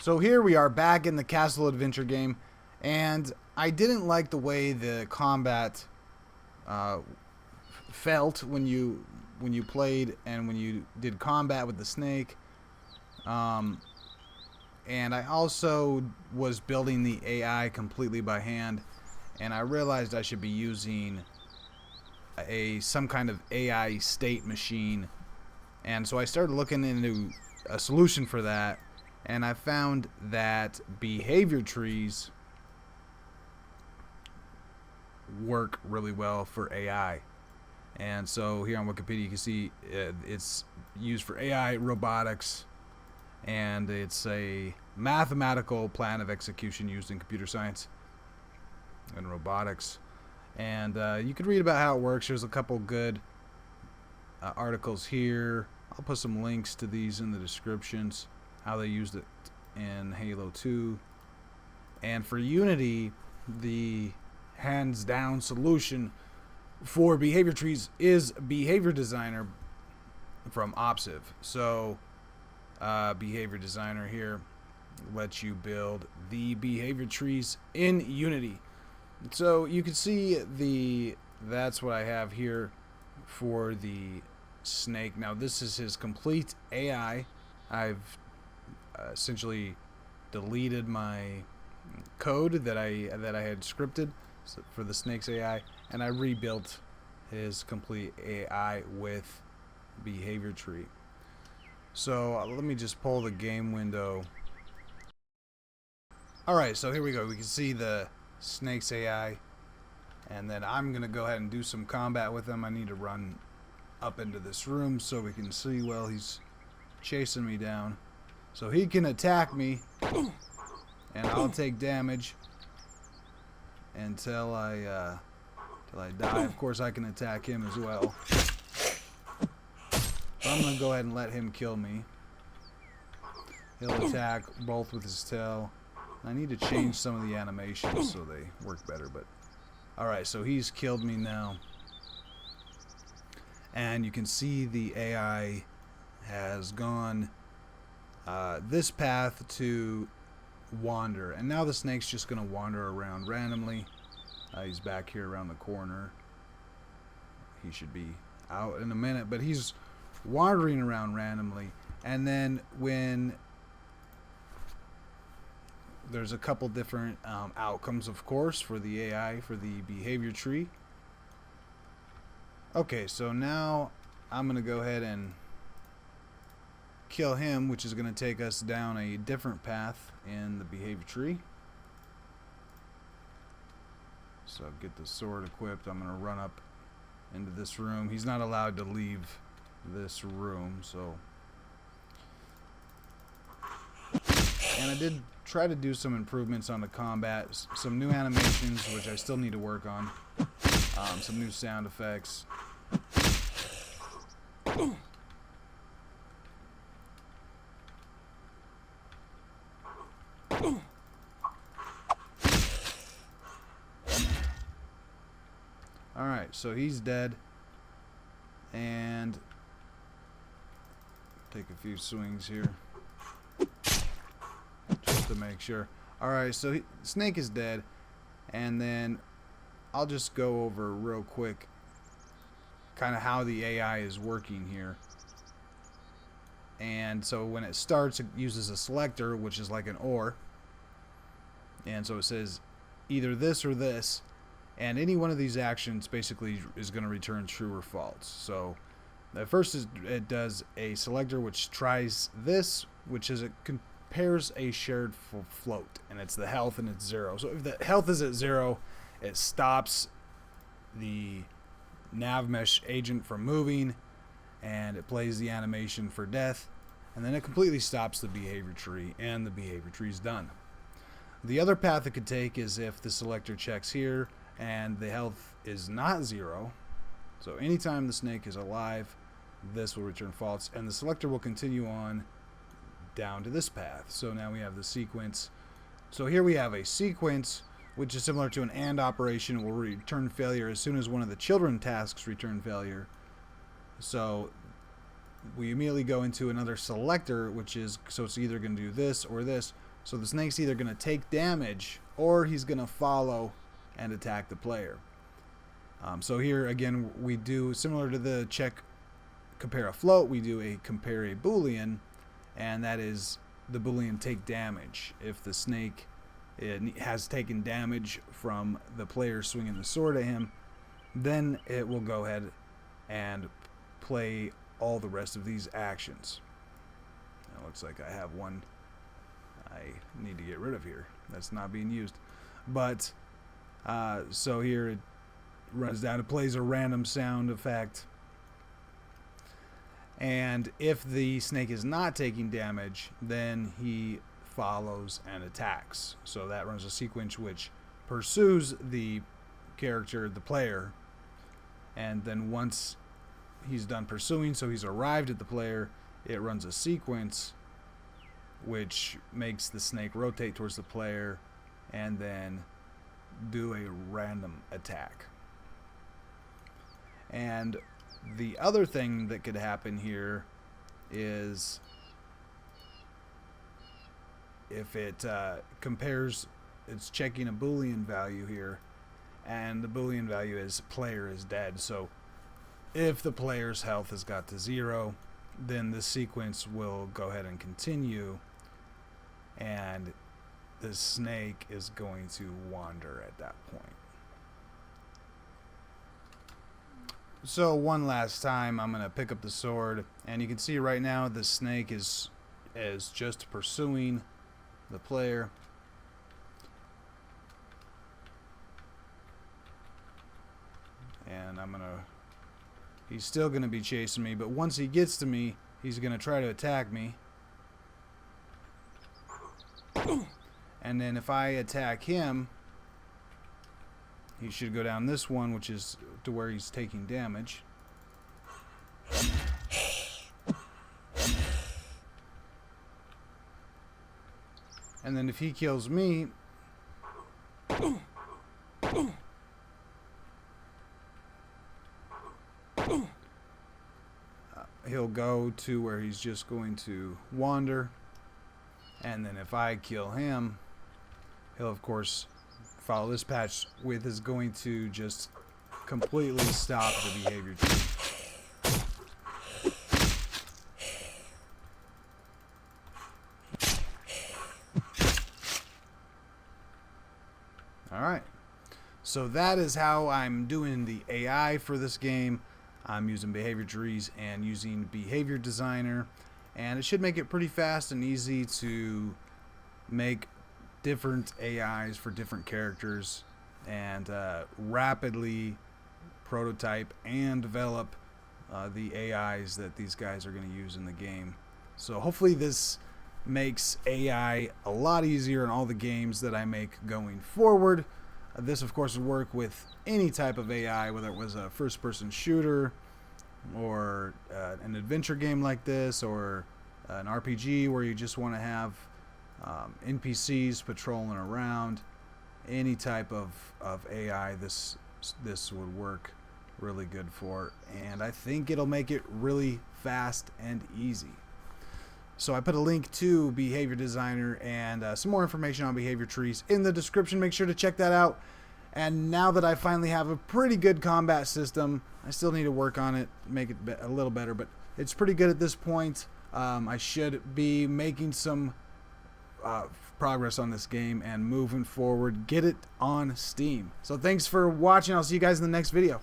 So here we are back in the Castle Adventure game, and I didn't like the way the combat uh, felt when you played and when you did combat with the snake. Um, and I also was building the AI completely by hand, and I realized I should be using a some kind of AI state machine. And so I started looking into a solution for that, and I found that behavior trees work really well for AI. And so here on Wikipedia you can see it's used for AI robotics, and it's a mathematical plan of execution used in computer science and robotics. And you can read about how it works. There's a couple good articles here. I'll put some links to these in the descriptions, how they used it in Halo 2. And for Unity, the hands down solution for behavior trees is Behavior Designer from Opsiv. So Behavior Designer here lets you build the behavior trees in Unity. So you can see that's what I have here for the snake. Now this is his complete AI. I've essentially deleted my code that I had scripted for the snake's AI, and I rebuilt his complete AI with behavior tree. So let me just pull the game window. Alright, so here we go. We can see the snake's AI, and then I'm gonna go ahead and do some combat with him. I need to run up into this room so we can see while he's chasing me down. So he can attack me, and I'll take damage until I die. Of course, I can attack him as well. So I'm gonna go ahead and let him kill me. He'll attack both with his tail. I need to change some of the animations so they work better. But alright, so he's killed me now. And you can see the AI has gone this path to wander. And now the snake's just going to wander around randomly. He's back here around the corner. He should be out in a minute, but he's wandering around randomly. And then when there's a couple different outcomes, of course, for the AI, for the behavior tree. Okay, so now I'm going to go ahead and kill him, which is going to take us down a different path in the behavior tree. So get the sword equipped. I'm going to run up into this room. He's not allowed to leave this room, so... And I did try to do some improvements on the combat, some new animations, which I still need to work on, some new sound effects. Alright, so he's dead, and take a few swings here just to make sure. Alright, so Snake is dead, and then I'll just go over real quick kind of how the AI is working here. And so when it starts, it uses a selector, which is like an OR, and so it says either this or this, and any one of these actions basically is going to return true or false. So the first is it does a selector which tries this, which is it compares a shared float, and it's the health, and it's 0. So if the health is at 0, it stops the NavMesh agent from moving, and it plays the animation for death, and then it completely stops the behavior tree, and the behavior tree is done. The other path it could take is if the selector checks here and the health is not 0. So anytime the snake is alive, this will return false, and the selector will continue on down to this path. So now we have the sequence. So here we have a sequence which is similar to an AND operation. Will return failure as soon as one of the children tasks return failure. So we immediately go into another selector, which is, so it's either going to do this or this. So the snake's either going to take damage or he's going to follow and attack the player. So here again we do similar to the check compare a float, we do a compare a boolean, and that is the boolean take damage. If the snake has taken damage from the player swinging the sword at him, then it will go ahead and play all the rest of these actions. It looks like I have one I need to get rid of here that's not being used, but so here it runs down, it plays a random sound effect, and if the snake is not taking damage, then he follows and attacks. So that runs a sequence which pursues the character, the player, and then once he's done pursuing, so he's arrived at the player, it runs a sequence which makes the snake rotate towards the player and then do a random attack. And the other thing that could happen here is if it compares, it's checking a boolean value here, and the boolean value is player is dead. So if the player's health has got to 0, then this sequence will go ahead and continue, and the snake is going to wander at that point. So one last time, I'm going to pick up the sword, and you can see right now the snake is just pursuing the player. And he's still going to be chasing me, but once he gets to me, he's going to try to attack me. And then if I attack him, he should go down this one, which is to where he's taking damage. And then if he kills me, he'll go to where he's just going to wander. And then if I kill him, he'll of course follow this patch, with is going to just completely stop the behavior tree. Alright, so that is how I'm doing the AI for this game. I'm using behavior trees and using Behavior Designer, and it should make it pretty fast and easy to make different AIs for different characters, and rapidly prototype and develop the AIs that these guys are going to use in the game. So hopefully this makes AI a lot easier in all the games that I make going forward. This of course would work with any type of AI, whether it was a first-person shooter or an adventure game like this, or an RPG where you just want to have NPCs patrolling around. Any type of AI this would work really good for, and I think it'll make it really fast and easy. So I put a link to Behavior Designer and some more information on behavior trees in the description. Make sure to check that out. And now that I finally have a pretty good combat system, I still need to work on it, make it a little better, but it's pretty good at this point. I should be making some progress on this game and moving forward, get it on Steam. So thanks for watching. I'll see you guys in the next video.